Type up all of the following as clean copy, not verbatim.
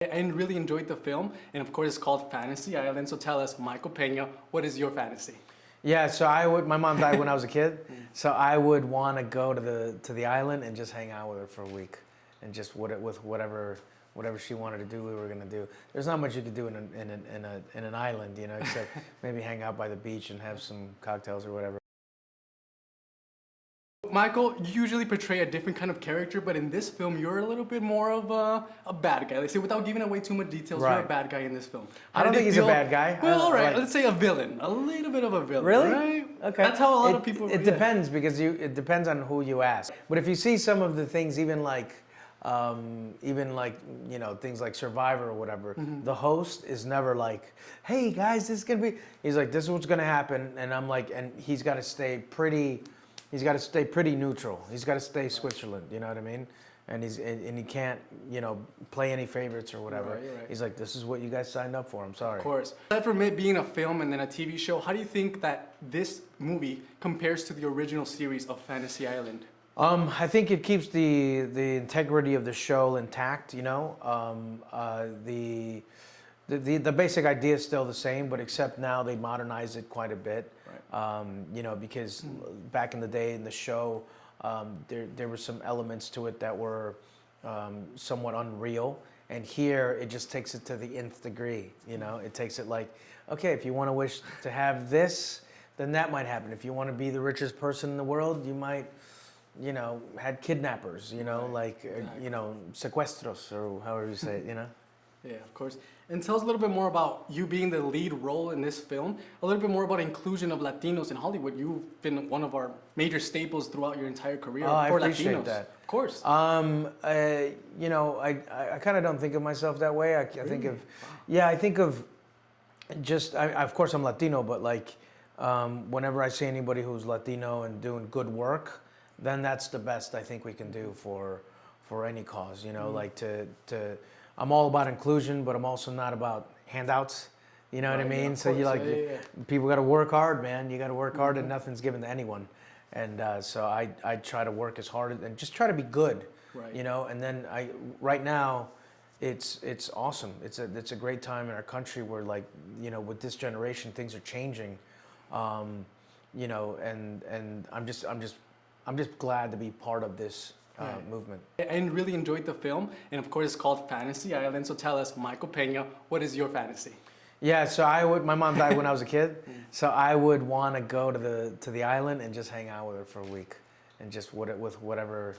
And really enjoyed the film, and of course it's called Fantasy Island. So tell us, Micheal Pena, what is your fantasy? Yeah, so my mom died when I was a kid, so I would want to go to the island and just hang out with her for a week, and just with whatever she wanted to do, we were gonna do. There's not much you could do in an island, you know, except maybe hang out by the beach and have some cocktails or whatever. Michael, you usually portray a different kind of character, but in this film, you're a little bit more of a bad guy. Let's say, without giving away too much details, Right. you're a bad guy in this film. I don't think he's a bad guy. Well, all right, let's say a villain. A little bit of a villain, Really? right? Okay. That's how a lot of people... It depends, because it depends on who you ask. But if you see some of the things, even like you know, things like Survivor or whatever, the host is never like, hey guys, this is gonna be... He's like, this is what's gonna happen, and I'm like, and he's got to stay pretty... He's got to stay pretty neutral. He's got to stay Switzerland, you know what I mean? And he can't, you know, play any favorites or whatever. Right. He's like, this is what you guys signed up for. I'm sorry. Of course. Aside from it being a film and then a TV show, how do you think that this movie compares to the original series of Fantasy Island? I think it keeps the integrity of the show intact. You know, the basic idea is still the same, but except now they modernize it quite a bit. Right. You know, because back in the day in the show, there were some elements to it that were somewhat unreal, and here it just takes it to the nth degree. You know, it takes it like, okay, if you want to wish to have this, then that might happen. If you want to be the richest person in the world, you might, you know, had kidnappers. You know, like you know, secuestros, or however you say it. You know. Yeah, of course. And tell us a little bit more about you being the lead role in this film. A little bit more about inclusion of Latinos in Hollywood. You've been one of our major staples throughout your entire career I for appreciate Latinos. that. Of course. You know, I kind of don't think of myself that way. I think of, I think of just, of course I'm Latino, but like whenever I see anybody who's Latino and doing good work, then that's the best I think we can do for any cause, you know, like to I'm all about inclusion, but I'm also not about handouts. You know what I mean? So you like, people got to work hard, man. You got to work hard, and nothing's given to anyone. And so I try to work as hard and just try to be good. Right. You know, and then right now, it's awesome. It's a great time in our country where, like, you know, with this generation, things are changing. You know, and I'm just glad to be part of this movement. And really enjoyed the film, and of course it's called Fantasy Island. So tell us, Micheal Pena, what is your fantasy? Yeah, so my mom died when I was a kid, so I would want to go to the island and just hang out with her for a week, and just with whatever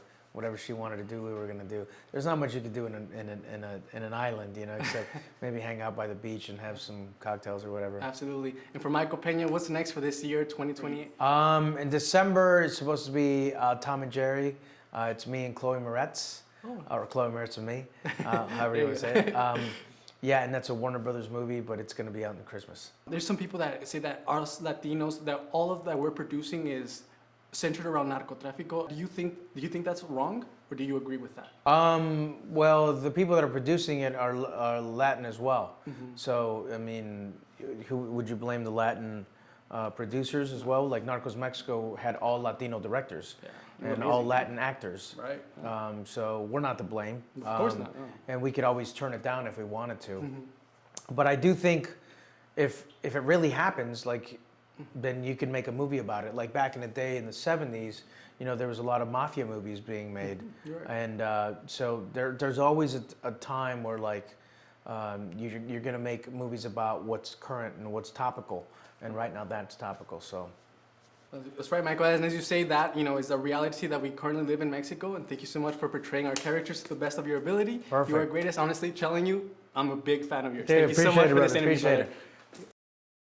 she wanted to do, we were gonna do. There's not much you could do in an island, you know, except maybe hang out by the beach and have some cocktails or whatever. Absolutely. And for Micheal Pena, what's next for this year, 2028? In December, it's supposed to be Tom and Jerry. It's me and Chloe Moretz, or Chloe Moretz and me, however you want to say it. Yeah, and that's a Warner Brothers movie, but it's going to be out in Christmas. There's some people that say that us Latinos, that all of that we're producing is centered around narco tráfico. Do you think that's wrong, or do you agree with that? Well, the people that are producing it are Latin as well. So, I mean, who would you blame? The Latin producers as well? Like Narcos Mexico had all Latino directors. And all Latin actors. Right. So we're not to blame. Of course not. No. And we could always turn it down if we wanted to. But I do think if it really happens, like, then you can make a movie about it. Like back in the day in the 70s, you know, there was a lot of mafia movies being made. Right. And so there's always a time where, like, you're going to make movies about what's current and what's topical. And right now that's topical, so. That's right, Michael. And as you say, that, you know, is the reality that we currently live in Mexico. And thank you so much for portraying our characters to the best of your ability. Perfect. You are greatest. Honestly, telling you, I'm a big fan of yours. Dude, thank you so much for this interview, brother.